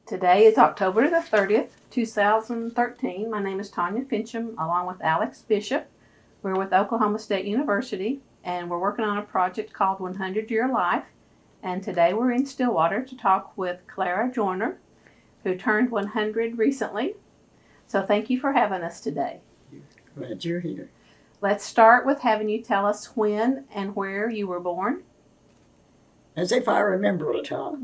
Today is October the 30th, 2013. My name is Tanya Finchum, along with Alex Bishop. We're with Oklahoma State University, and we're working on a project called 100 Year Life. And today we're in Stillwater to talk with Clara Joyner, who turned 100 recently. So thank you for having us today. Glad you're here. Let's start with having you tell us when and where you were born. As if I remember it, huh?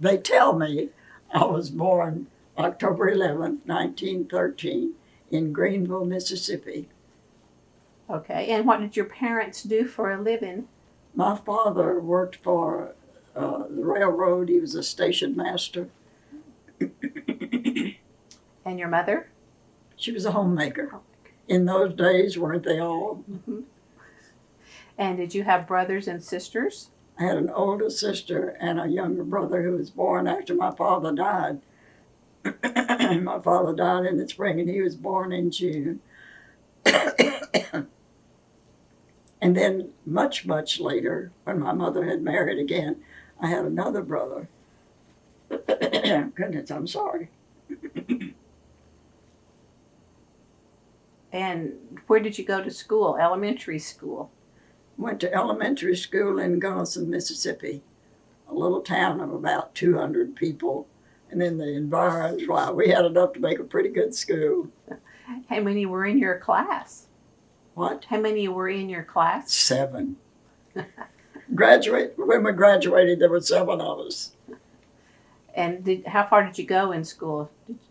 They tell me I was born October 11th, 1913, in Greenville, Mississippi. Okay, and what did your parents do for a living? My father worked for the railroad. He was a station master. And your mother? She was a homemaker. In those days, weren't they all? Mm-hmm. And did you have brothers and sisters? I had an older sister and a younger brother who was born after my father died. My father died in the spring, and he was born in June. And then much, much later, when my mother had married again, I had another brother. Goodness, I'm sorry. And where did you go to school? Elementary school? Went to elementary school in Gunnison, Mississippi, a little town of about 200 people. And in the environs, wow, we had enough to make a pretty good school. How many were in your class? What? How many were in your class? 7. When we graduated, there were 7 of us. And how far did you go in school?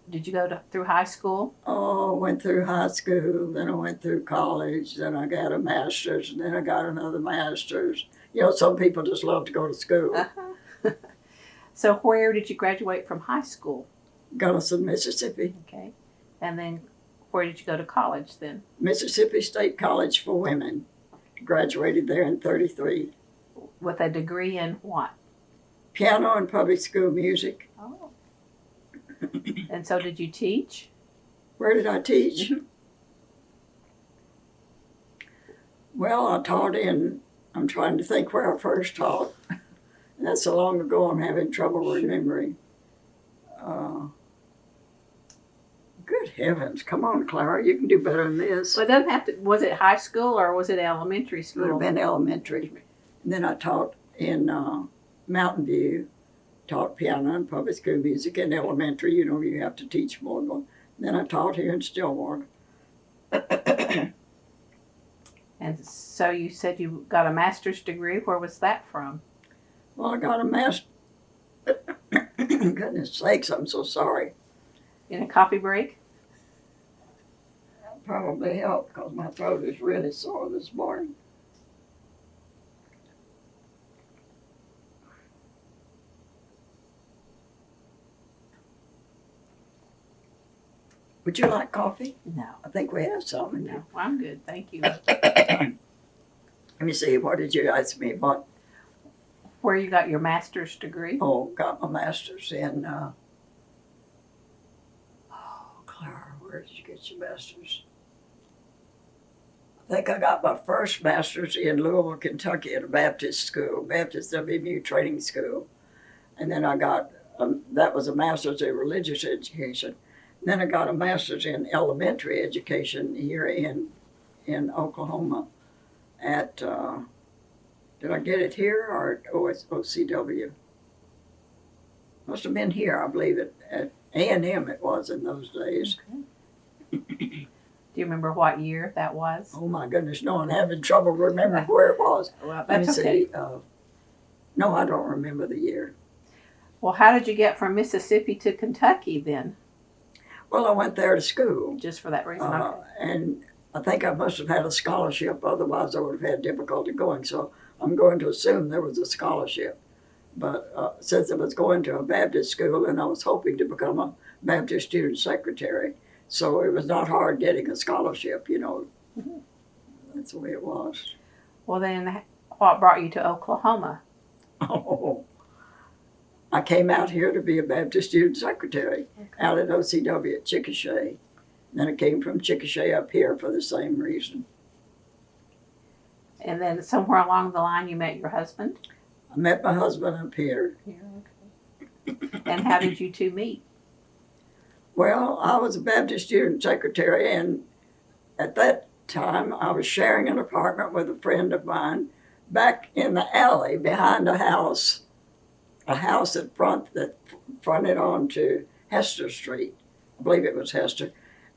Did you go through high school? Oh, I went through high school, then I went through college, then I got a master's, and then I got another master's. You know, some people just love to go to school. Uh-huh. So where did you graduate from high school? Gunnison, Mississippi. Okay. And then where did you go to college then? Mississippi State College for Women. Graduated there in 33. With a degree in what? Piano and public school music. Oh. And so did you teach? Where did I teach? Mm-hmm. Well, I taught I'm trying to think where I first taught. That's so long ago, I'm having trouble remembering. Good heavens. Come on, Clara. You can do better than this. Well, it doesn't have to. Was it high school or was it elementary It school? would have been elementary. And then I taught in Mountain View, taught piano and public school music. In elementary, you know, you have to teach more. And then I taught here in Stillwater. And so you said you got a master's degree. Where was that from? Well, I got a master. Goodness sakes, I'm so sorry. In a coffee break? That probably helped because my throat is really sore this morning. Would you like coffee? No. I think we have some in No, I'm good. Thank you. Let me see, what did you ask me about? Where you got your master's degree? Oh, got my master's in, Clara, where did you get your master's? I think I got my first master's in Louisville, Kentucky at a Baptist school, Baptist WMU training school. And then I got, that was a master's in religious education. Then I got a master's in elementary education here in Oklahoma at, did I get it here or at OCW? Must have been here, I believe, at A&M it was in those days. Okay. Do you remember what year that was? Oh my goodness, no, I'm having trouble remembering where it was. Well, Let me that's okay. see. No, I don't remember the year. Well, how did you get from Mississippi to Kentucky then? Well, I went there to school. Just for that reason? Okay. And I think I must have had a scholarship, otherwise I would have had difficulty going. So I'm going to assume there was a scholarship. But since I was going to a Baptist school and I was hoping to become a Baptist student secretary, so it was not hard getting a scholarship, you know. Mm-hmm. That's the way it was. Well, then what brought you to Oklahoma? Oh, I came out here to be a Baptist student secretary out at OCW at Chickasha. Then I came from Chickasha up here for the same reason. And then somewhere along the line you met your husband? I met my husband up here. Yeah, And how did you two meet? Well, I was a Baptist student secretary, and at that time I was sharing an apartment with a friend of mine back in the alley behind a house that fronted onto Hester Street. I believe it was Hester.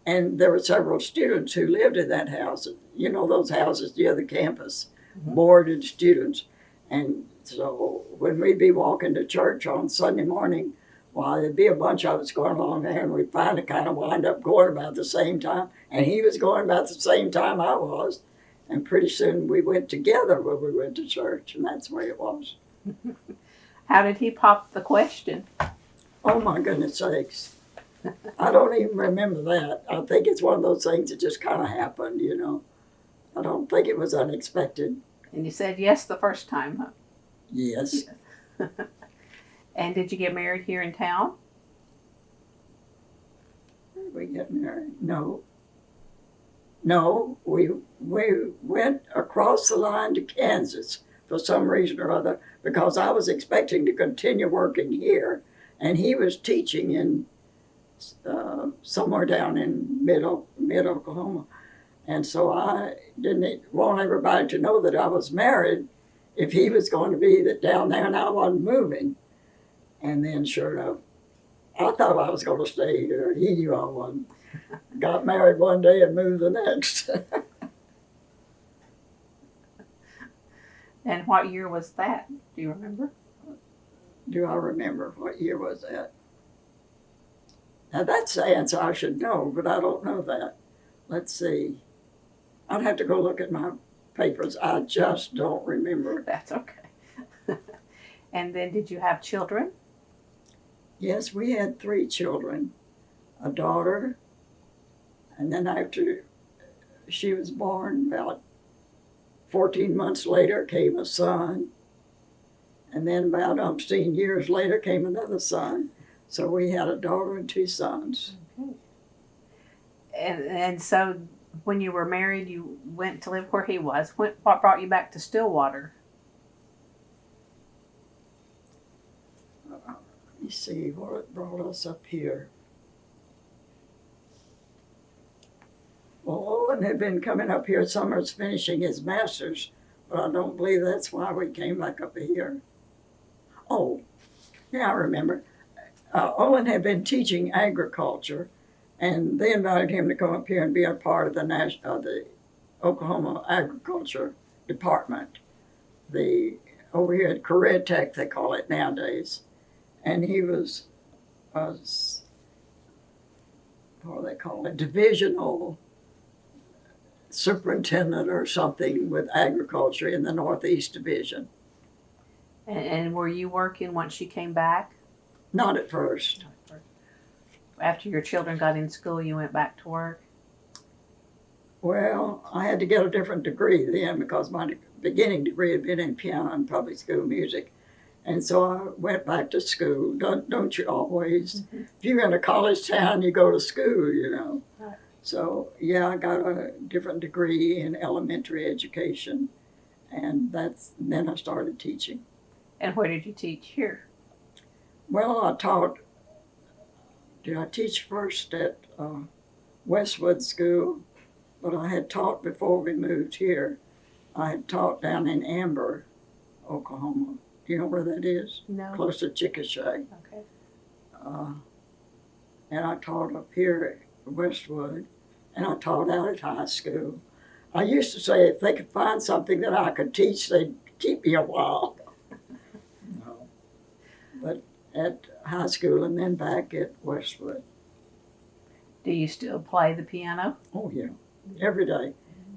And there were several students who lived in that house. You know, those houses near the campus, boarded students. And so when we'd be walking to church on Sunday morning, well, there'd be a bunch of us going along there, and we'd finally kind of wind up going about the same time. And he was going about the same time I was. And pretty soon we went together when we went to church, and that's the way it was. How did he pop the question? Oh, my goodness sakes. I don't even remember that. I think it's one of those things that just kind of happened, you know. I don't think it was unexpected. And you said yes the first time, huh? Yes. Yes. And did you get married here in town? Where did we get married? No. No, we went across the line to Kansas for some reason or other because I was expecting to continue working here, and he was teaching in somewhere down in mid Oklahoma. And so I didn't want everybody to know that I was married if he was going to be down there and I wasn't moving. And then sure enough, I thought I was going to stay here. He knew I wasn't. Got married one day and moved the next. And what year was that? Do you remember? Do I remember what year was that? Now that's the answer I should know, but I don't know that. Let's see. I'd have to go look at my papers. I just don't remember. That's okay. And then did you have children? Yes, we had 3 children. A daughter, and then after she was born, about 14 months later came a son. And then about 15 years later came another son. So we had a daughter and 2 sons. Okay. And so when you were married, you went to live where he was. What brought you back to Stillwater? Let me see what brought us up here. Well, Owen had been coming up here summers finishing his master's, but I don't believe that's why we came back up here. Oh, yeah, I remember. Owen had been teaching agriculture, and they invited him to come up here and be a part of the Oklahoma Agriculture Department. Over here at Career Tech, they call it nowadays. And he was, what do they call it, divisional superintendent or something with agriculture in the Northeast Division. And were you working once you came back? Not at first. After your children got in school, you went back to work? Well, I had to get a different degree then because my beginning degree had been in piano and public school music. And so I went back to school. Don't you always? Mm-hmm. If you're in a college town, you go to school, you know. Right. So, yeah, I got a different degree in elementary education. And then I started teaching. And where did you teach here? Well, did I teach first at Westwood School? But I had taught before we moved here. I had taught down in Amber, Oklahoma. Do you know where that is? No. Close to Chickasha. Okay. And I taught up here at Westwood, and I taught out at high school. I used to say if they could find something that I could teach, they'd keep me a while. No. But at high school and then back at Westwood. Do you still play the piano? Oh, yeah. Every day.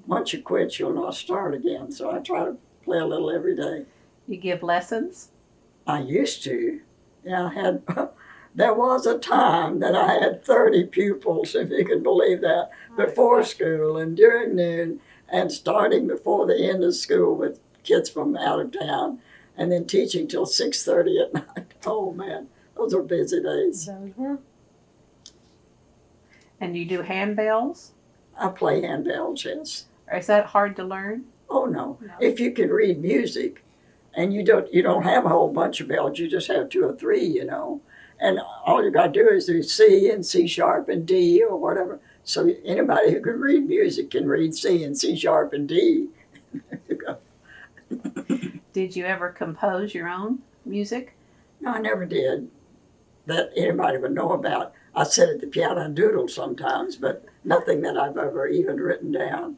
Once you quit, you'll not start again. So I try to play a little every day. You give lessons? I used to. Yeah, there was a time that I had 30 pupils, if you can believe that, before school and during noon and starting before the end of school with kids from out of town and then teaching till 6:30 at night. Oh, man, those were busy days. Those were. And you do handbells? I play handbells, yes. Or is that hard to learn? Oh, no. If you can read music and you don't have a whole bunch of bells, you just have 2 or 3, you know. And all you got to do is do C and C sharp and D or whatever. So anybody who can read music can read C and C sharp and D. Did you ever compose your own music? No, I never did. That anybody would know about. I sit at the piano and doodle sometimes, but nothing that I've ever even written down.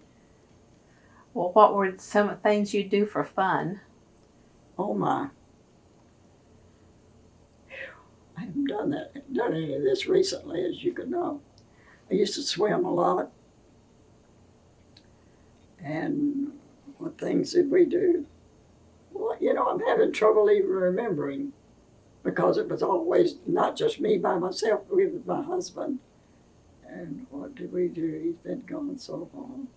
Well, what were some things you do for fun? Oh my. I haven't done any of this recently, as you can know. I used to swim a lot. And what things did we do? Well, I'm having trouble even remembering, because it was always not just me by myself, but with my husband. And what did we do? He's been gone so long.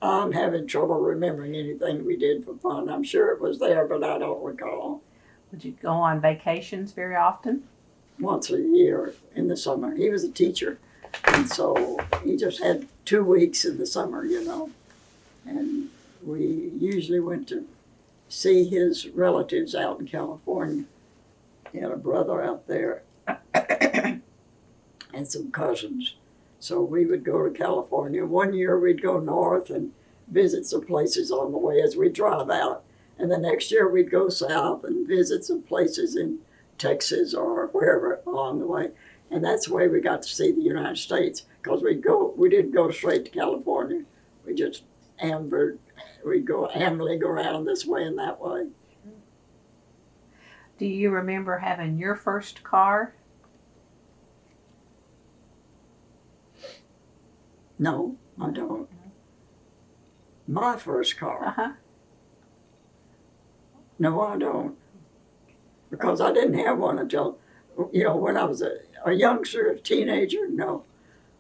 I'm having trouble remembering anything we did for fun. I'm sure it was there, but I don't recall. Would you go on vacations very often? Once a year in the summer. He was a teacher, and so he just had 2 weeks in the summer, And we usually went to see his relatives out in California. He had a brother out there and some cousins. So we would go to California. One year we'd go north and visit some places on the way as we drive out. And the next year we'd go south and visit some places in Texas or wherever along the way. And that's the way we got to see the United States, because we didn't go straight to California. We just we'd go ambling around this way and that way. Do you remember having your first car? No, I don't. My first car? Uh-huh. No, I don't. Because I didn't have one until, when I was a youngster, a teenager. No.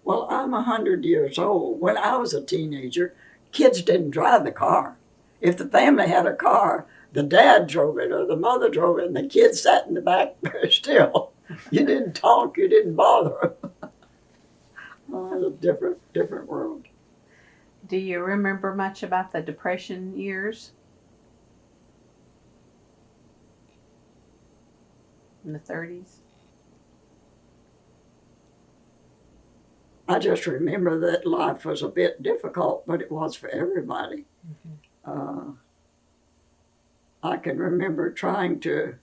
Well, I'm 100 years old. When I was a teenager, kids didn't drive the car. If the family had a car, the dad drove it or the mother drove it, and the kids sat in the back still. You didn't talk. You didn't bother. Oh, it was a different world. Do you remember much about the Depression years? In the 30s? I just remember that life was a bit difficult, but it was for everybody. Mm-hmm. I can remember trying to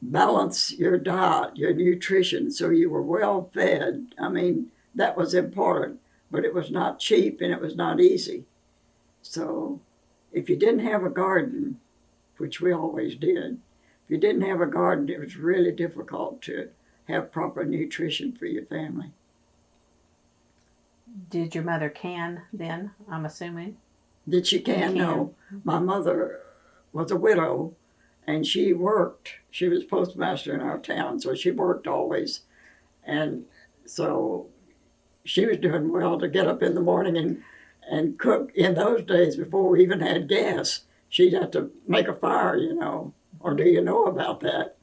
balance your diet, your nutrition, so you were well fed. I mean, that was important, but it was not cheap and it was not easy. So if you didn't have a garden, which we always did, if you didn't have a garden, it was really difficult to have proper nutrition for your family. Did your mother can then, I'm assuming? Did she can? No. My mother was a widow, and she worked. She was postmaster in our town, so she worked always. And so she was doing well to get up in the morning and cook. In those days, before we even had gas, she'd have to make a fire, Or do you know about that?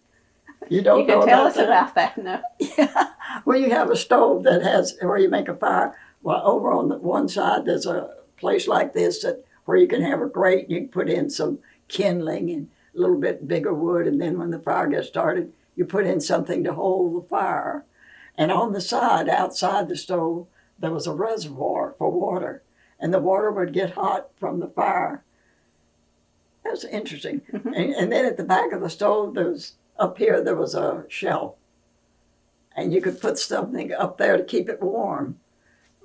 You don't know about that? You can tell us about that, no? Yeah. Well, you have a stove that has where you make a fire. Well, over on the one side, there's a place like this where you can have a grate and you can put in some kindling and a little bit bigger wood, and then when the fire gets started, you put in something to hold the fire. And on the side, outside the stove, there was a reservoir for water, and the water would get hot from the fire. That's interesting. Mm-hmm. And then at the back of the stove, up here there was a shelf, and you could put something up there to keep it warm.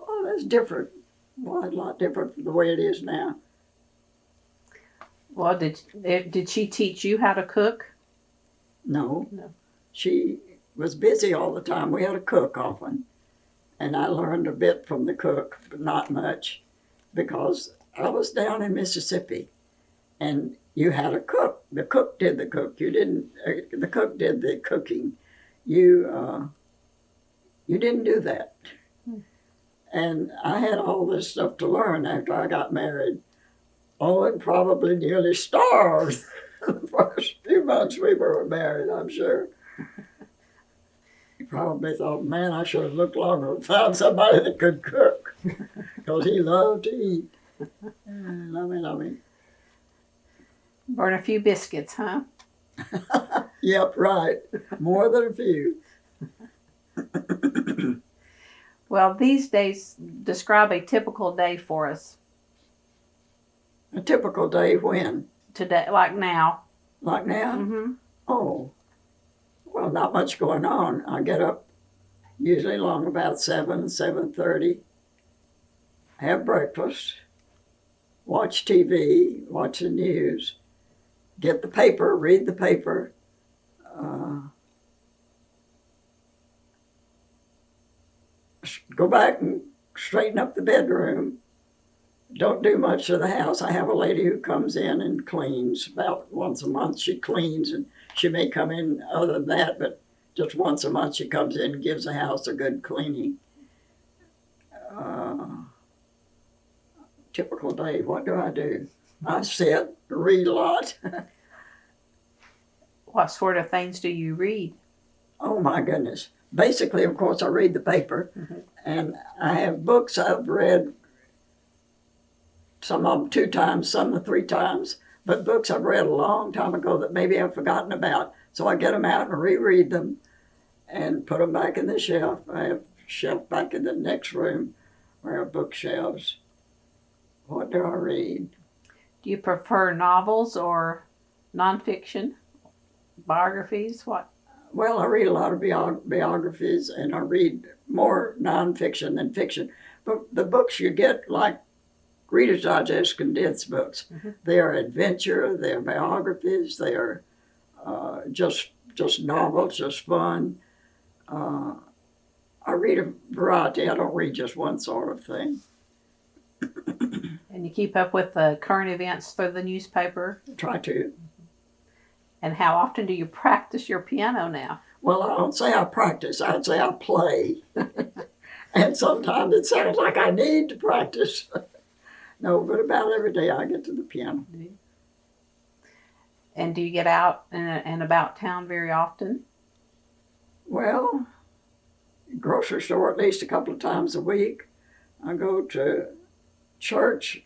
Oh, that's different. Well, a lot different from the way it is now. Well, did she teach you how to cook? No. She was busy all the time. We had a cook often, and I learned a bit from the cook, but not much, because I was down in Mississippi, and you had a cook. The cook did the cook. You didn't. The cook did the cooking. You didn't do that. And I had all this stuff to learn after I got married. Oh, and probably nearly starved the first few months we were married, I'm sure. He probably thought, man, I should have looked longer and found somebody that could cook, because he loved to eat. Lummy. Burn a few biscuits, huh? Yep, right. More than a few. Well, these days, describe a typical day for us. A typical day when? Today, like now. Like now? Mm-hmm. Oh, well, not much going on. I get up usually along about 7:30, have breakfast, watch TV, watch the news, get the paper, read the paper, go back and straighten up the bedroom. Don't do much to the house. I have a lady who comes in and cleans about once a month. She cleans, and she may come in other than that, but just once a month she comes in and gives the house a good cleaning. Typical day, what do I do? I sit, read a lot. What sort of things do you read? Oh my goodness. Basically, of course, I read the paper, and I have books I've read, some of them 2 times, some 3 times, but books I've read a long time ago that maybe I've forgotten about. So I get them out and reread them and put them back in the shelf. I have a shelf back in the next room where I have bookshelves. What do I read? Do you prefer novels or nonfiction? Biographies? What? Well, I read a lot of biographies, and I read more nonfiction than fiction. But the books you get, like Reader's Digest condensed books, they are adventure, they are biographies, they are just novels, just fun. I read a variety. I don't read just one sort of thing. And you keep up with the current events through the newspaper? Try to. And how often do you practice your piano now? Well, I don't say I practice. I'd say I play. And sometimes it sounds like I need to practice. No, but about every day I get to the piano. And do you get out and about town very often? Well, grocery store at least a couple of times a week. I go to church.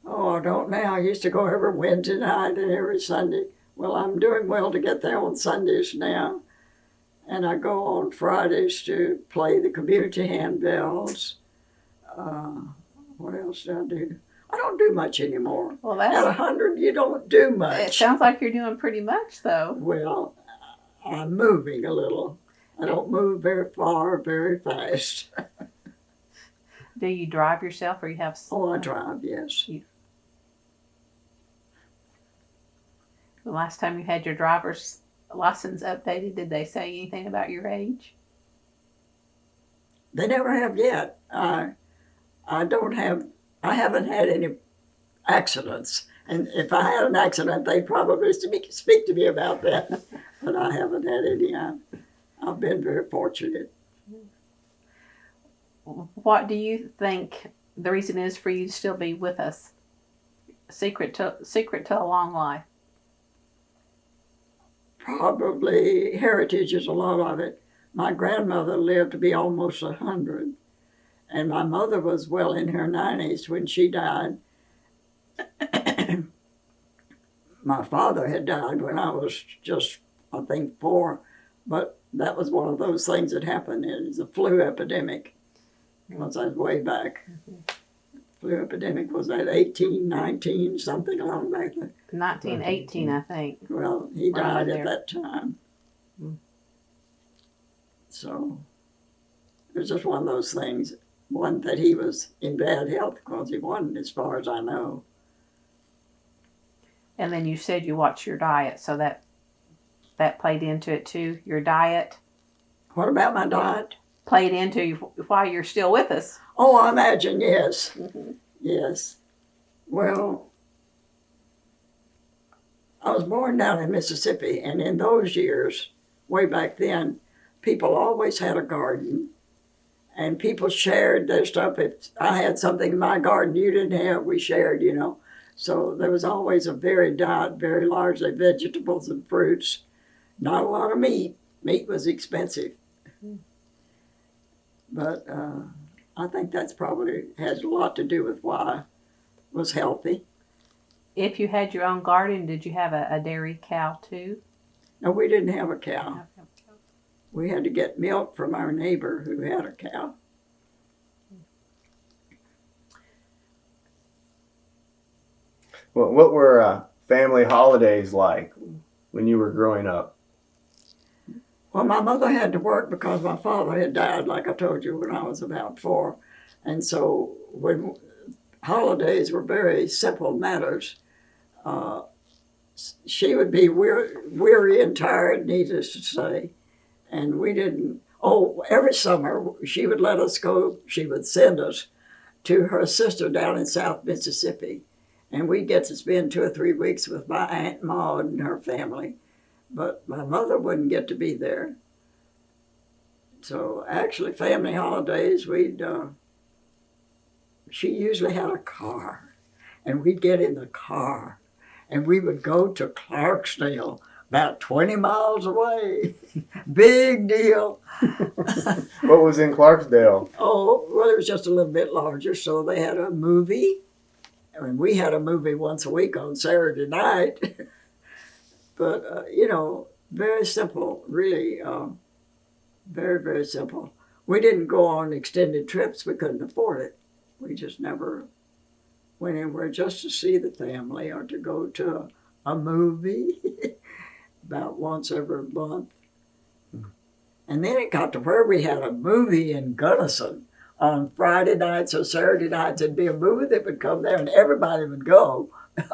Oh, I don't now. I used to go every Wednesday night and every Sunday. Well, I'm doing well to get there on Sundays now. And I go on Fridays to play the community handbells. What else do I do? I don't do much anymore. Well, At 100, you don't do it much. sounds like you're doing pretty much, though. Well, I'm moving a little. I don't move very far, very fast. Do you drive yourself, or you have? Oh, I drive, yes. The last time you had your driver's license updated, did they say anything about your age? They never have yet. I haven't had any accidents. And if I had an accident, they'd probably speak to me about that. But I haven't had any. I've been very fortunate. What do you think the reason is for you to still be with us? Secret to a long life. Probably heritage is a lot of it. My grandmother lived to be almost 100, and my mother was well in her 90s when she died. My father had died when I was just, I think, 4, but that was one of those things that happened. It was a flu epidemic. Once I was way back. Flu epidemic was at 1819, something along back there. 1918, I think. Well, he Right died there. at that time. So it was just one of those things. One, that he was in bad health, because he wasn't, as far as I know. And then you said you watch your diet, so that played into it too. Your diet What about my diet? played into why you're still with us. Oh, I imagine, yes. Yes. Well, I was born down in Mississippi, and in those years, way back then, people always had a garden, and people shared their stuff. If I had something in my garden you didn't have, we shared, you know. So there was always a varied diet, very largely vegetables and fruits. Not a lot of meat. Meat was expensive. But I think that's probably has a lot to do with why I was healthy. If you had your own garden, did you have a dairy cow too? No, we didn't have a cow. We had to get milk from our neighbor who had a cow. Well, what were family holidays like when you were growing up? Well, my mother had to work because my father had died, like I told you, when I was about 4. And so when holidays were very simple matters, she would be weary and tired, needless to say. And we didn't, every summer she would let us go, she would send us to her sister down in South Mississippi. And we'd get to spend 2 or 3 weeks with my Aunt Maud and her family. But my mother wouldn't get to be there. So actually, family holidays, she usually had a car. And we'd get in the car and we would go to Clarksdale, about 20 miles away. Big deal. What was in Clarksdale? Oh, well, it was just a little bit larger, so they had a movie. I mean, we had a movie once a week on Saturday night. But, very simple, really, very, very simple. We didn't go on extended trips. We couldn't afford it. We just never went anywhere just to see the family or to go to a movie about once every month. And then it got to where we had a movie in Gunnison on Friday nights or Saturday nights. It'd be a movie that would come there and everybody would go.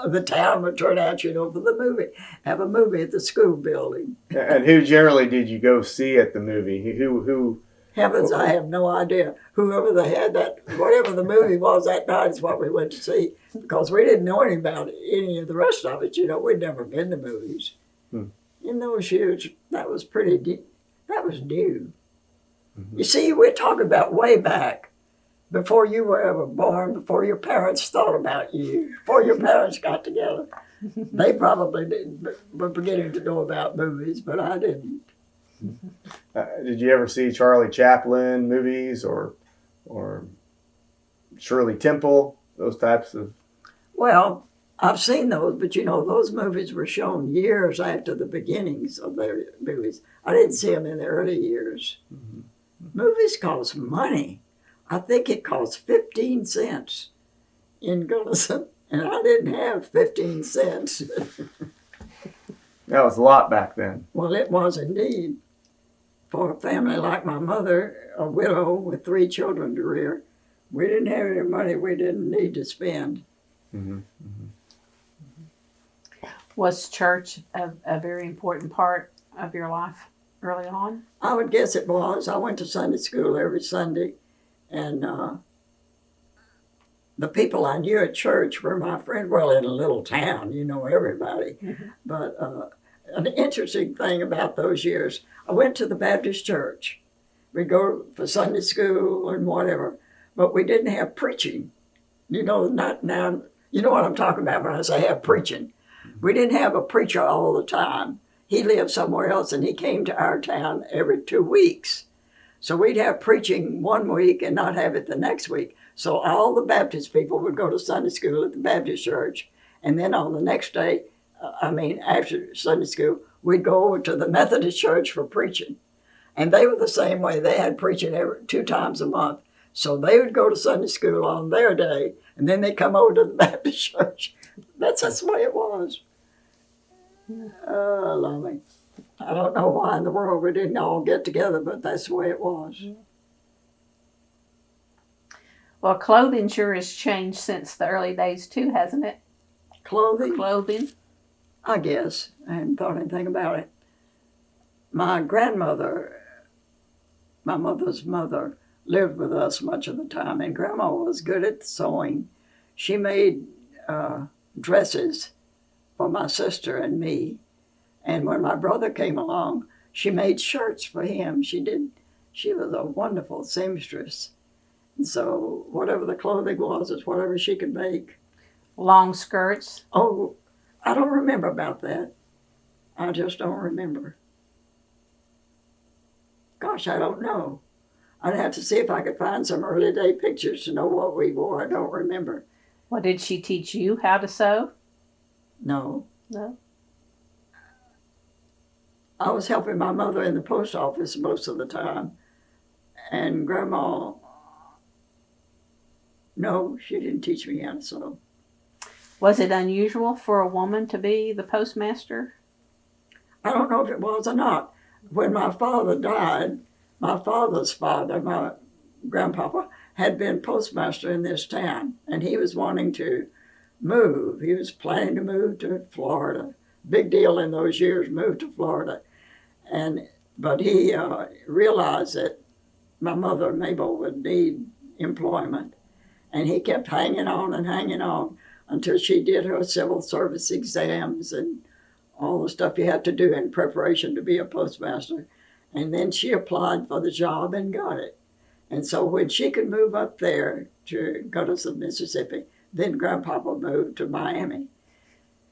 The town would turn out, for the movie. Have a movie at the school building. And who generally did you go see at the movie? Who? Heavens, I have no idea. Whoever they had whatever the movie was that night is what we went to see. Because we didn't know anything about any of the rest of it. We'd never been to movies. In those years, that was that was new. Mm-hmm. You see, we're talking about way back. Before you were ever born, before your parents thought about you, before your parents got together. They probably were beginning to know about movies, but I didn't. Did you ever see Charlie Chaplin movies or Shirley Temple, those types of? Well, I've seen those, but those movies were shown years after the beginnings of their movies. I didn't see them in the early years. Mm-hmm. Movies cost money. I think it cost 15 cents in Gunnison, and I didn't have 15 cents. That was a lot back then. Well, it was indeed. For a family like my mother, a widow with 3 children to rear, we didn't have any money we didn't need to spend. Mm-hmm. Mm-hmm. Was church a very important part of your life early on? I would guess it was. I went to Sunday school every Sunday. And the people I knew at church were my friends. Well, in a little town, you know everybody. Mm-hmm. But an interesting thing about those years, I went to the Baptist church. We'd go for Sunday school and whatever, but we didn't have preaching. Not now. You know what I'm talking about when I say have preaching. We didn't have a preacher all the time. He lived somewhere else, and he came to our town every 2 weeks. So we'd have preaching one week and not have it the next week. So all the Baptist people would go to Sunday school at the Baptist church. And then on the next day, after Sunday school, we'd go over to the Methodist church for preaching. And they were the same way. They had preaching 2 times a month. So they would go to Sunday school on their day, and then they'd come over to the Baptist church. That's the way it was. Oh, lovely. I don't know why in the world we didn't all get together, but that's the way it was. Well, clothing sure has changed since the early days too, hasn't it? Clothing? I guess. I hadn't thought anything about it. My grandmother, my mother's mother, lived with us much of the time, and Grandma was good at sewing. She made dresses for my sister and me. And when my brother came along, she made shirts for him. She was a wonderful seamstress. And so whatever the clothing was, it's whatever she could make. Long skirts? Oh, I don't remember about that. I just don't remember. Gosh, I don't know. I'd have to see if I could find some early day pictures to know what we wore. I don't remember. Well, did she teach you how to sew? No. No. I was helping my mother in the post office most of the time. And Grandma, no, she didn't teach me how to sew. Was it unusual for a woman to be the postmaster? I don't know if it was or not. When my father died, my father's father, my grandpapa, had been postmaster in this town, and he was wanting to move. He was planning to move to Florida. Big deal in those years, move to Florida. But he realized that my mother, Mabel, would need employment. And he kept hanging on until she did her civil service exams and all the stuff you had to do in preparation to be a postmaster. And then she applied for the job and got it. And so when she could move up there to Gunnison, Mississippi, then Grandpapa moved to Miami.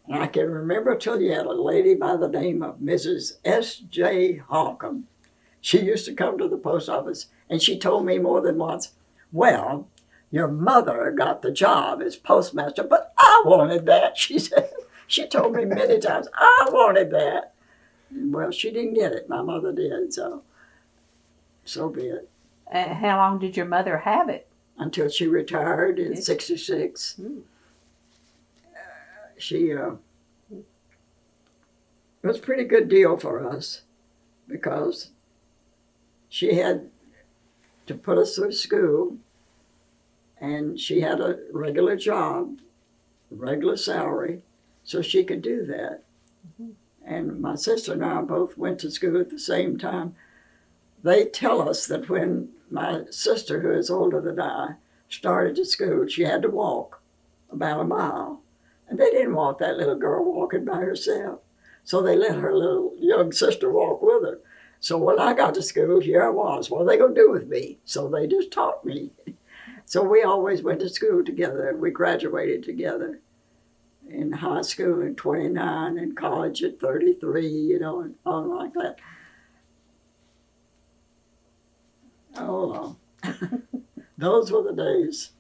And I can remember till yet a lady by the name of Mrs. S.J. Holcomb. She used to come to the post office, and she told me more than once, well, your mother got the job as postmaster, but I wanted that, she said. She told me many times, I wanted that. Well, she didn't get it. My mother did, so be it. How long did your mother have it? Until she retired in 66. She, it was a pretty good deal for us because she had to put us through school, and she had a regular job, regular salary, so she could do that. And my sister and I both went to school at the same time. They tell us that when my sister, who is older than I, started to school, she had to walk about a mile. And they didn't want that little girl walking by herself. So they let her little young sister walk with her. So when I got to school, here I was. What are they going to do with me? So they just taught me. So we always went to school together. We graduated together in high school at 29, in college at 33, and all like that. Oh, those were the days.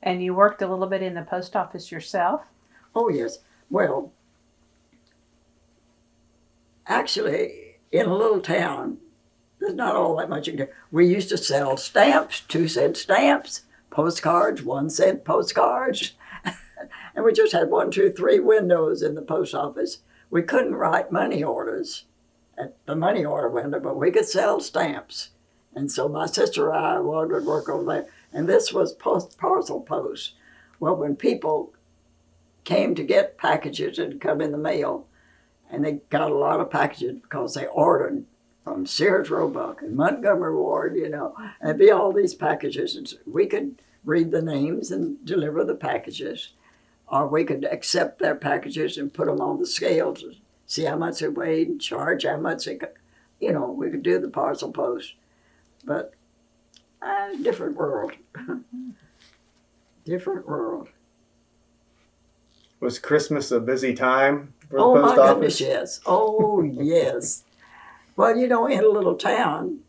And you worked a little bit in the post office yourself? Oh, yes. Well, actually, in a little town, there's not all that much you can do. We used to sell stamps, 2-cent stamps, postcards, 1-cent postcards. And we just had 1, 2, 3 windows in the post office. We couldn't write money orders at the money order window, but we could sell stamps. And so my sister and I would work over there. And this was parcel post. Well, when people came to get packages and come in the mail, and they got a lot of packages because they ordered from Sears Roebuck and Montgomery Ward, and it'd be all these packages. And we could read the names and deliver the packages, or we could accept their packages and put them on the scales and see how much they weighed and charge how much they could, we could do the parcel post. But different world. Different world. Was Christmas a busy time for the Oh, post my office? goodness, yes. Oh, yes. Well, in a little town,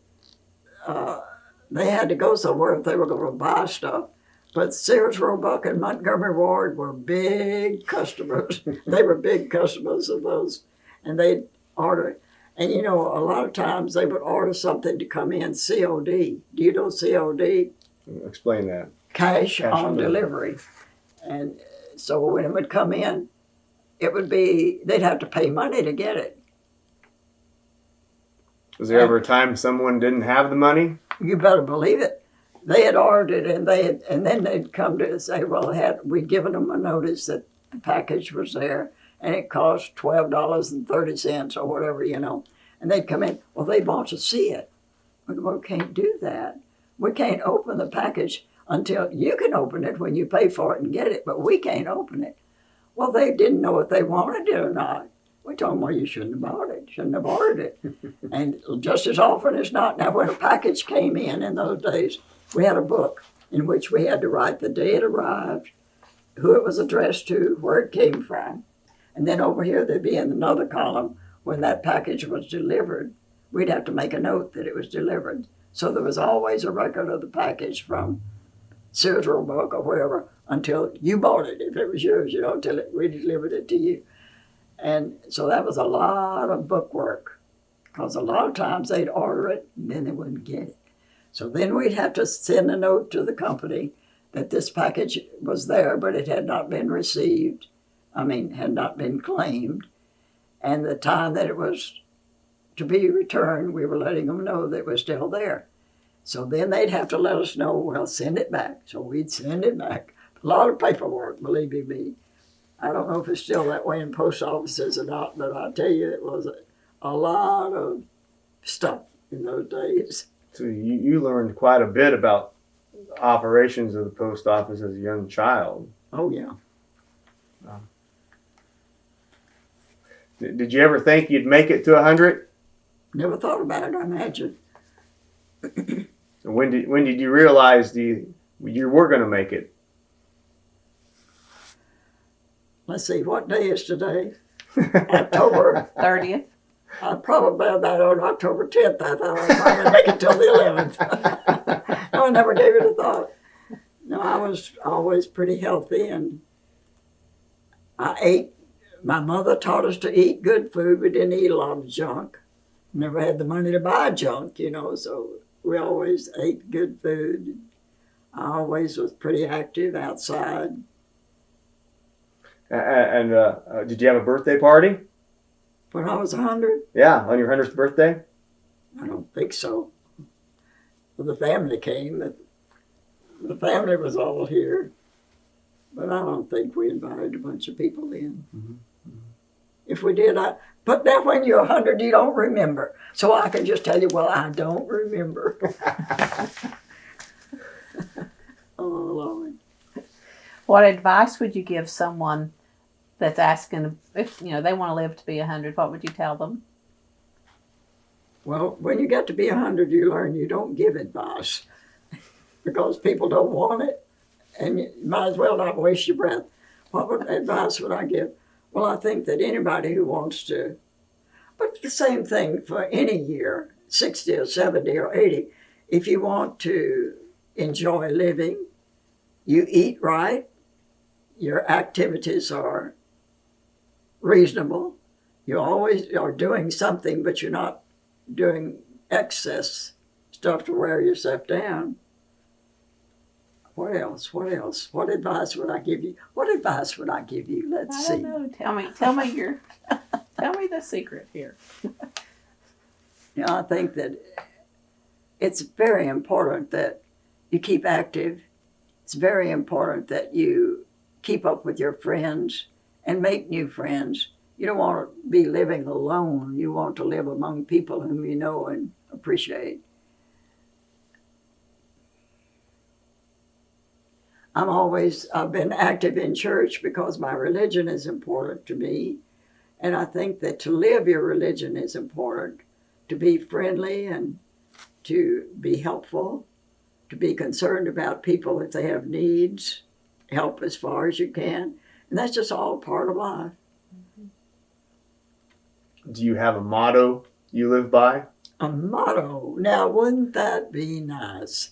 they had to go somewhere if they were going to buy stuff. But Sears Roebuck and Montgomery Ward were big customers. They were big customers of those. And they'd order it. And, a lot of times they would order something to come in COD. Do you know COD? Explain that. Cash on delivery. And so when it would come in, they'd have to pay money to get it. Was there ever a time someone didn't have the money? You better believe it. They had ordered it, and then they'd come to say, well, we'd given them a notice that the package was there, and it cost $12.30 or whatever, And they'd come in, well, they want to see it. We can't do that. We can't open the package until you can open it when you pay for it and get it, but we can't open it. Well, they didn't know if they wanted it or not. We told them, well, you shouldn't have bought it, shouldn't have ordered it. And just as often as not, now when a package came in those days, we had a book in which we had to write the day it arrived, who it was addressed to, where it came from. And then over here, there'd be in another column, when that package was delivered, we'd have to make a note that it was delivered. So there was always a record of the package from Sears Roebuck or wherever until you bought it, if it was yours, until we delivered it to you. And so that was a lot of book work, because a lot of times they'd order it and then they wouldn't get it. So then we'd have to send a note to the company that this package was there, but it had not been received. Had not been claimed. And the time that it was to be returned, we were letting them know that it was still there. So then they'd have to let us know, well, send it back. So we'd send it back. A lot of paperwork, believe you me. I don't know if it's still that way in post offices or not, but I tell you, it was a lot of stuff in those days. So you learned quite a bit about the operations of the post office as a young child. Oh, yeah. Did you ever think you'd make it to 100? Never thought about it, I imagine. When did you realize you were going to make it? Let's see, what day is today? October 30th. Probably about on October 10th, I thought I'd probably make it till the 11th. I never gave it a thought. No, I was always pretty healthy, and I ate. My mother taught us to eat good food. We didn't eat a lot of junk. Never had the money to buy junk, so we always ate good food. I always was pretty active outside. And did you have a birthday party? When I was 100? Yeah, on your 100th birthday? I don't think so. Well, the family came. The family was all here. But I don't think we invited a bunch of people in. Mm-hmm. If we did, but that when you're 100, you don't remember. So I can just tell you, well, I don't remember. Oh, Lord. What advice would you give someone that's asking if they want to live to be 100? What would you tell them? Well, when you get to be 100, you learn you don't give advice because people don't want it, and you might as well not waste your breath. What advice would I give? Well, I think that anybody who wants to, but the same thing for any year, 60 or 70 or 80, if you want to enjoy living, you eat right, your activities are reasonable, you always are doing something, but you're not doing excess stuff to wear yourself down. What else? What advice would I give you? Let's see. I don't know. Tell me the secret here. I think that it's very important that you keep active. It's very important that you keep up with your friends and make new friends. You don't want to be living alone. You want to live among people whom you know and appreciate. I've been active in church because my religion is important to me. And I think that to live your religion is important, to be friendly and to be helpful, to be concerned about people if they have needs, help as far as you can. And that's just all part of life. Do you have a motto you live by? A motto. Now, wouldn't that be nice?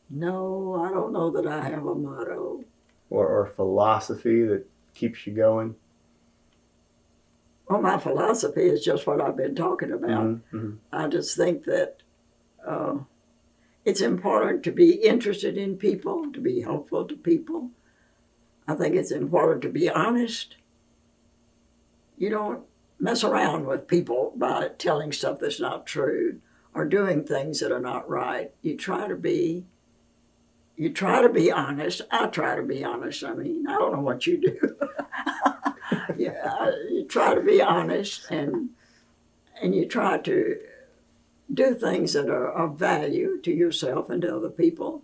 No, I don't know that I have a motto. Or philosophy that keeps you going? Well, my philosophy is just what I've been talking about. Mm-hmm. I just think that it's important to be interested in people, to be helpful to people. I think it's important to be honest. You don't mess around with people by telling stuff that's not true or doing things that are not right. You try to be honest. I try to be honest. I don't know what you do. Yeah, you try to be honest and you try to do things that are of value to yourself and to other people.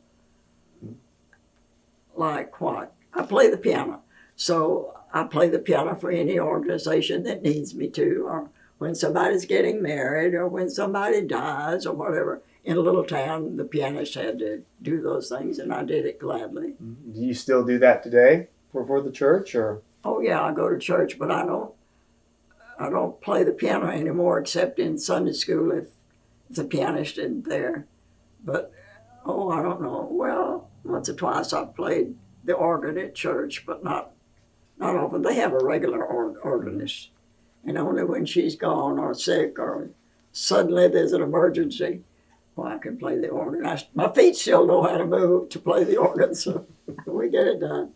Like what? I play the piano. So I play the piano for any organization that needs me to, or when somebody's getting married, or when somebody dies, or whatever. In a little town, the pianist had to do those things, and I did it gladly. Do you still do that today for the church, or? Oh yeah, I go to church, but I don't play the piano anymore, except in Sunday school if the pianist isn't there. But, oh, I don't know. Well, once or twice I've played the organ at church, but not often. They have a regular organist, and only when she's gone or sick or suddenly there's an emergency, well, I can play the organ. My feet still know how to move to play the organ, so we get it done.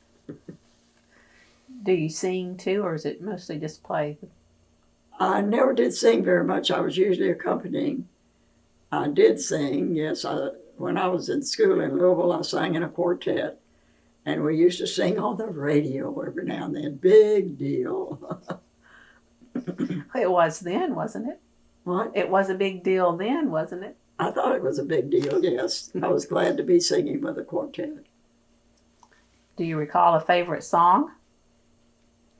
Do you sing too, or is it mostly just play? I never did sing very much. I was usually accompanying. I did sing, yes. When I was in school in Louisville, I sang in a quartet. And we used to sing on the radio every now and then. Big deal. It was then, wasn't it? What? It was a big deal then, wasn't it? I thought it was a big deal, yes. I was glad to be singing with a quartet. Do you recall a favorite song?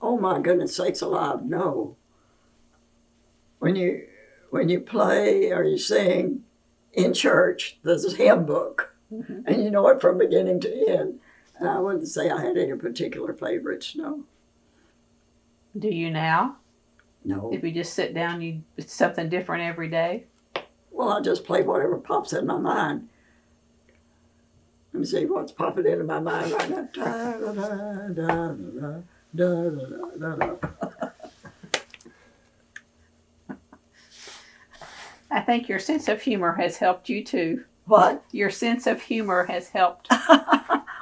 Oh my goodness sakes alive, no. When you play or you sing in church, there's a hymn book. Mm-hmm. And you know it from beginning to end. And I wouldn't say I had any particular favorites, no. Do you now? No. If you just sit down, it's something different every day? Well, I just play whatever pops in my mind. Let me see what's popping into my mind right now. Da, da, da, da, da, da, da, da. I think your sense of humor has helped you too. What? Your sense of humor has helped.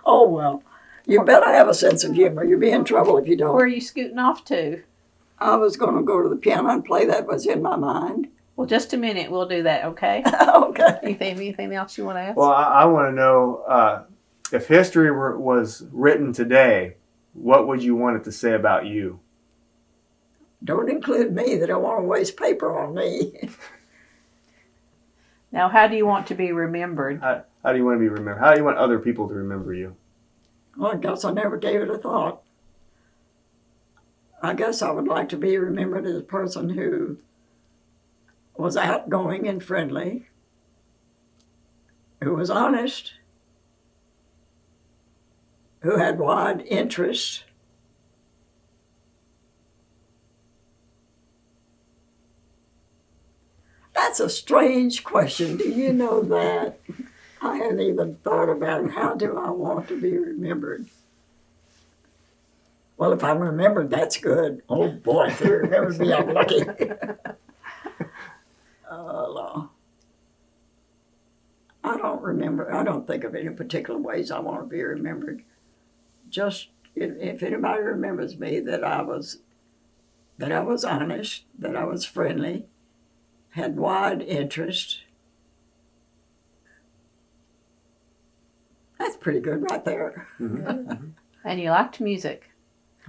Oh, well, you better have a sense of humor. You'll be in trouble if you don't. Where are you scooting off to? I was going to go to the piano and play. That was in my mind. Well, just a minute. We'll do that, okay? Okay. Anything else you want to ask? Well, I want to know if history was written today, what would you want it to say about you? Don't include me. They don't want to waste paper on me. Now, how do you want to be remembered? How do you want to be remembered? How do you want other people to remember you? Well, I guess I never gave it a thought. I guess I would like to be remembered as a person who was outgoing and friendly, who was honest, who had wide interests, That's a strange question. Do you know that? I hadn't even thought about it. How do I want to be remembered? Well, if I'm remembered, that's good. Oh boy, if you remember me, I'm lucky. I don't remember. I don't think of any particular ways I want to be remembered. Just if anybody remembers me, that I was honest, that I was friendly, had wide interest. That's pretty good right there. Mm-hmm. And you liked music.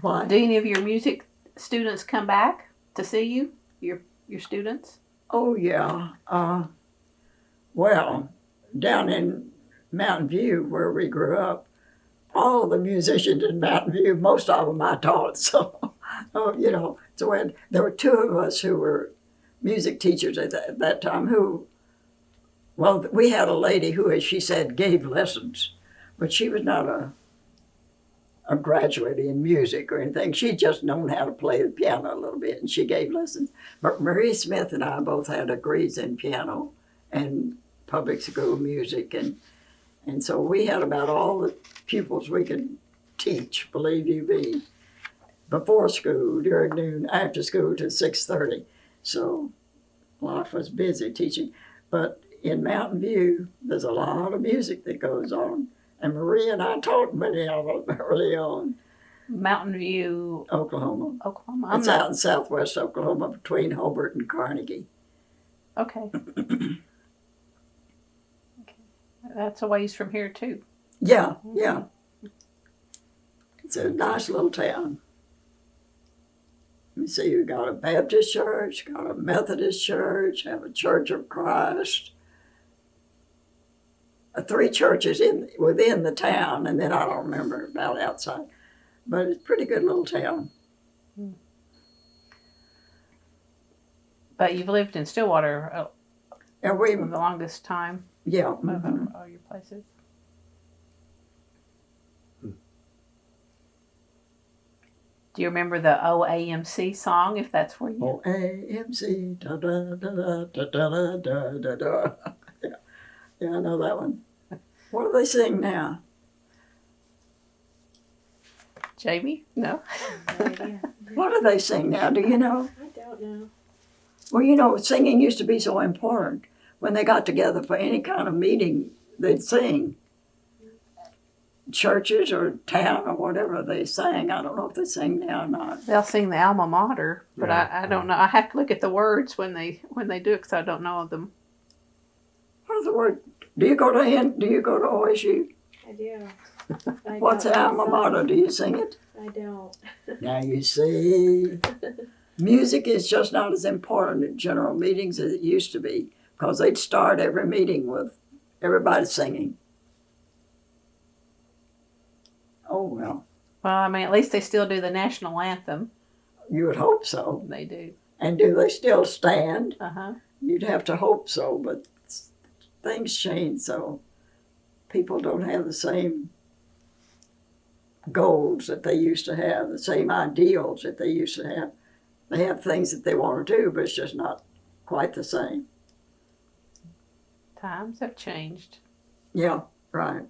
Why? Do any of your music students come back to see you? Your students? Oh yeah. Well, down in Mountain View where we grew up, all the musicians in Mountain View, most of them I taught. So, so there were two of us who were music teachers at that time we had a lady who, as she said, gave lessons, but she was not a graduate in music or anything. She'd just known how to play the piano a little bit, and she gave lessons. But Marie Smith and I both had degrees in piano and public school music, and so we had about all the pupils we could teach, believe you me, before school, during noon, after school to 6:30. So life was busy teaching. But in Mountain View, there's a lot of music that goes on. And Marie and I taught many of them early on. Mountain View, Oklahoma. Oklahoma. It's out in southwest Oklahoma between Hobart and Carnegie. Okay. That's a ways from here too. Yeah. It's a nice little town. Let me see, you got a Baptist church, got a Methodist church, have a Church of Christ. 3 churches within the town, and then I don't remember about outside. But it's a pretty good little town. But you've lived in Stillwater And for the longest time yeah. of all your places. Do you remember the OAMC song, if that's where you... OAMC, da da da da da da da da da. Yeah, I know that one. What do they sing now? Jamie? No. No idea. What do they sing now? Do you know? I don't know. Well, you know, singing used to be so important. When they got together for any kind of meeting, they'd sing. Churches or town or whatever they sang. I don't know if they sing now or not. They'll sing the alma mater, but Yeah. I don't know. I have to look at the words when they do it because I don't know them. What is the word? Do you go to OSU? I do. I What's don't the know alma some. mater? Do you sing it? I don't. Now you see, music is just not as important at general meetings as it used to be because they'd start every meeting with everybody singing. Oh, well, Well, I mean, at least they still do the national anthem. you would hope so. They do. And do they still stand? Uh-huh. You'd have to hope so, but things change, so people don't have the same goals that they used to have, the same ideals that they used to have. They have things that they want to do, but it's just not quite the same. Times have changed. Yeah, right.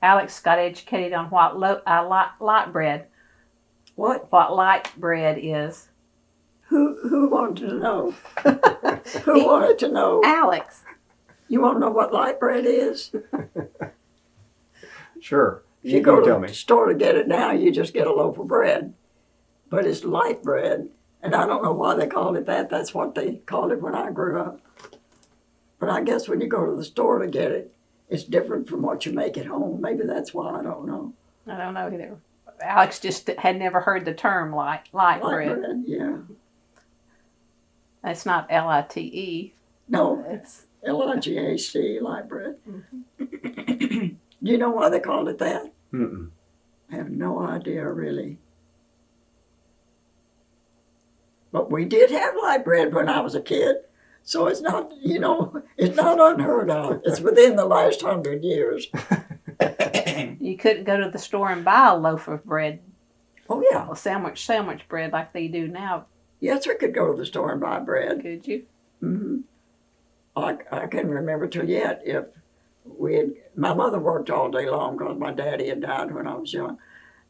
Alex got educated on what light bread. What? What light bread is. Who wanted to know? Who wanted to know? Alex. You want to know what light bread is? Sure. If you You go can to tell the me. store to get it now, you just get a loaf of bread. But it's light bread. And I don't know why they called it that. That's what they called it when I grew up. But I guess when you go to the store to get it, it's different from what you make at home. Maybe that's why, I don't know. I don't know either. Alex just had never heard the term light Light bread. bread, yeah. It's not Lite. No, It's L-I-G-H-T, light bread. Do you know why they called it that? Mm-mm. I have no idea, really. But we did have light bread when I was a kid. So it's not, it's not unheard of. It's within the last 100 years. you couldn't go to the store and buy a loaf of bread, Oh, yeah. a sandwich bread like they do now, Yes, we could go to the store and buy bread. could you? Hmm. I can remember till yet if my mother worked all day long because my daddy had died when I was young.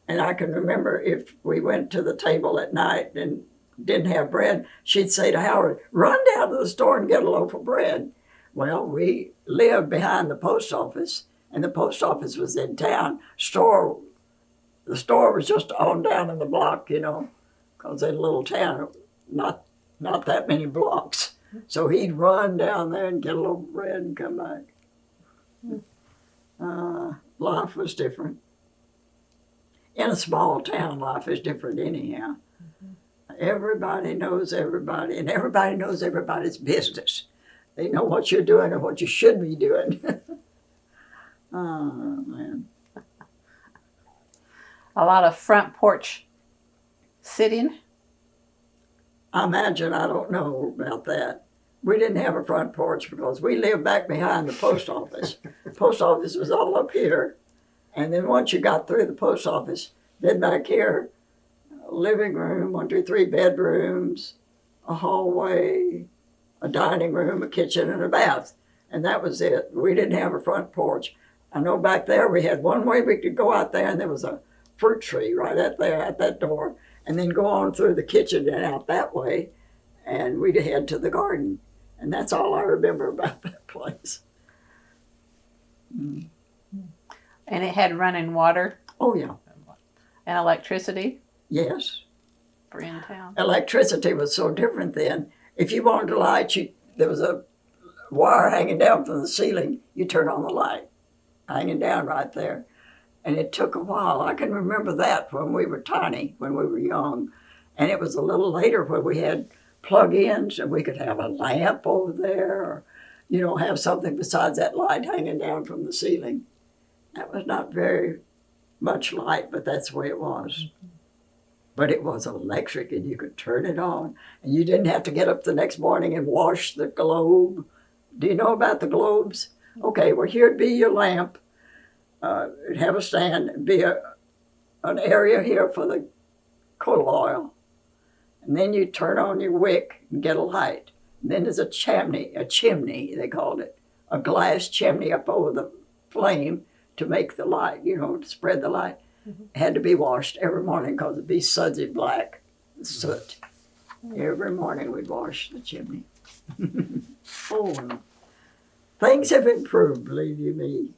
And I can remember if we went to the table at night and didn't have bread, she'd say to Howard, run down to the store and get a loaf of bread. Well, we lived behind the post office, and the post office was in town. The store was just on down in the block, because in a little town, not that many blocks. So he'd run down there and get a loaf of bread and come back. Life was different. In a small town, life is different anyhow. Everybody knows everybody, and everybody knows everybody's business. They know what you're doing and what you should be doing. Oh, man. A lot of front porch sitting. I imagine I don't know about that. We didn't have a front porch because we lived back behind the post office. The post office was all up here. And then once you got through the post office, then back here, a living room, 1, 2, 3 bedrooms, a hallway, a dining room, a kitchen, and a bath. And that was it. We didn't have a front porch. I know back there we had one way we could go out there, and there was a fruit tree right out there at that door, and then go on through the kitchen and out that way, and we'd head to the garden. And that's all I remember about that place. And it had running water Oh, yeah. and electricity Yes. for in town. Electricity was so different then. If you wanted a light, there was a wire hanging down from the ceiling. You turn on the light, hanging down right there. And it took a while. I can remember that when we were tiny, when we were young. And it was a little later when we had plug-ins and we could have a lamp over there or, have something besides that light hanging down from the ceiling. That was not very much light, but that's the way it was. But it was electric and you could turn it on. And you didn't have to get up the next morning and wash the globe. Do you know about the globes? Okay, well, here'd be your lamp. It'd have a stand, it'd be an area here for the coal oil. And then you turn on your wick and get a light. And then there's a chimney, they called it, a glass chimney up over the flame to make the light, to spread the light. Had to be washed every morning because it'd be sudsy black soot. Every morning we'd wash the chimney. Oh, well. Things have improved, believe you me.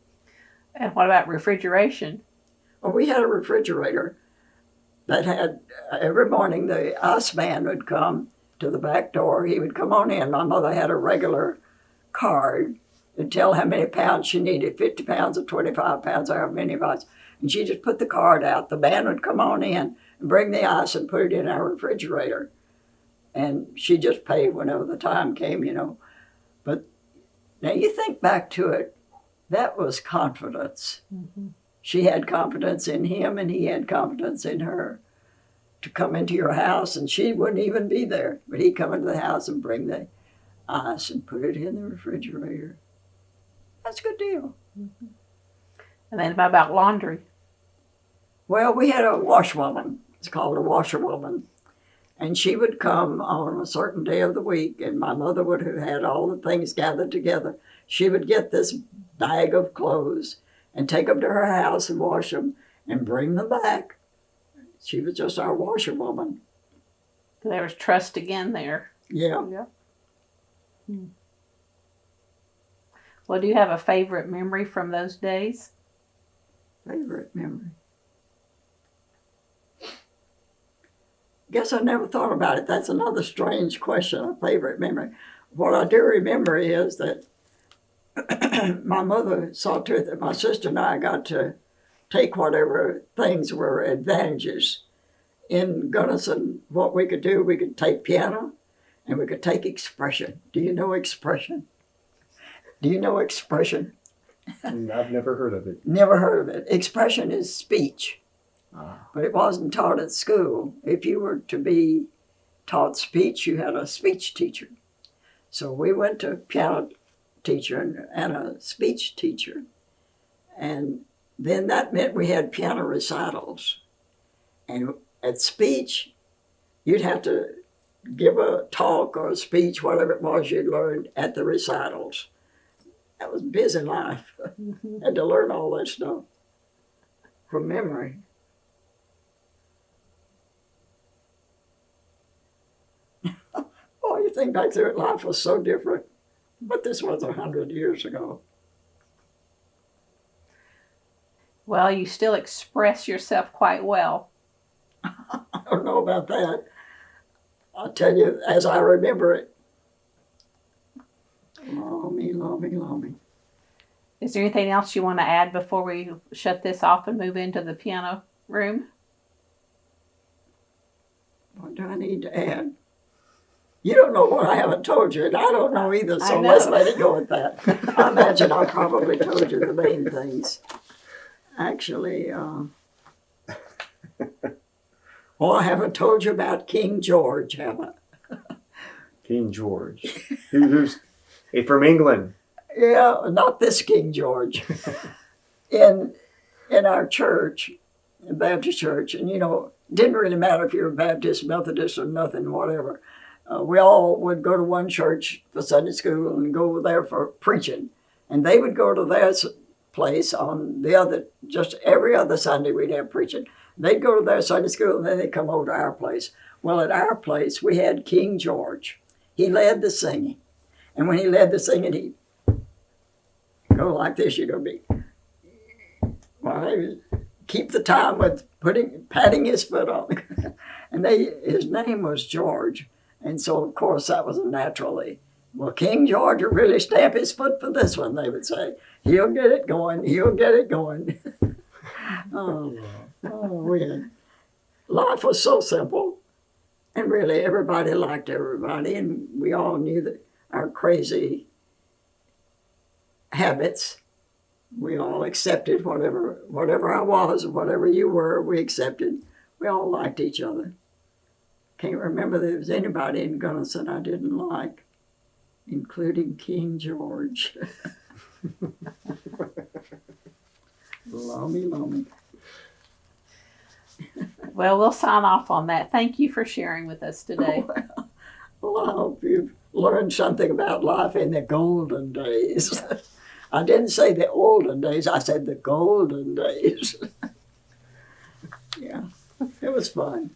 And what about refrigeration? Well, we had a refrigerator that had, every morning the ice man would come to the back door. He would come on in. My mother had a regular card and tell how many pounds she needed, 50 pounds or 25 pounds, or however many of us. And she just put the card out. The man would come on in and bring the ice and put it in our refrigerator. And she just paid whenever the time came, But now you think back to it, that was confidence. Mm-hmm. She had confidence in him and he had confidence in her to come into your house, and she wouldn't even be there. But he'd come into the house and bring the ice and put it in the refrigerator. That's a good deal. Mm-hmm. And then about laundry? Well, we had a washwoman. It's called a washerwoman. And she would come on a certain day of the week, and my mother would have had all the things gathered together. She would get this bag of clothes and take them to her house and wash them and bring them back. She was just our washerwoman. There was trust again there. Yeah. Yeah. Hmm. Well, do you have a favorite memory from those days? Favorite memory. Guess I never thought about it. That's another strange question, a favorite memory. What I do remember is that my mother saw to it that my sister and I got to take whatever things were advantages in Gunnison. What we could do, we could take piano and we could take expression. Do you know expression? Do you know expression? I've never heard of it. Never heard of it. Expression is speech. Ah. But it wasn't taught at school. If you were to be taught speech, you had a speech teacher. So we went to a piano teacher and a speech teacher. And then that meant we had piano recitals. And at speech, you'd have to give a talk or a speech, whatever it was you'd learned at the recitals. That was busy life. Mm-hmm. Had to learn all that stuff from memory. Oh, you think back to it, life was so different. But this was 100 years ago. Well, you still express yourself quite well. I don't know about that. I'll tell you as I remember it. Loamy. Is there anything else you want to add before we shut this off and move into the piano room? What do I need to add? You don't know what I haven't told you, and I don't know either, so I know. let's let it go at that. I imagine I probably told you the main things. Actually, well, I haven't told you about King George, have I? King George. Who's from England? Yeah, not this King George. In our church, the Baptist church, and didn't really matter if you were Baptist, Methodist, or nothing, whatever. We all would go to one church for Sunday school and go there for preaching. And they would go to their place on the other, just every other Sunday we'd have preaching. They'd go to their Sunday school and then they'd come over to our place. Well, at our place, we had King George. He led the singing. And when he led the singing, he'd go like this, you're going to be, well, he would keep the time with patting his foot on. And his name was George. And so, of course, that was naturally. Well, King George would really stamp his foot for this one, they would say. He'll get it going. He'll get it going. Life was so simple. And really, everybody liked everybody. And we all knew that our crazy habits, we all accepted whatever I was, whatever you were, we accepted. We all liked each other. Can't remember there was anybody in Gunnison I didn't like, including King George. Loamy. Well, we'll sign off on that. Thank you for sharing with us today. Well, I hope you've learned something about life in the golden days. I didn't say the olden days, I said the golden days. Yeah, it was fun.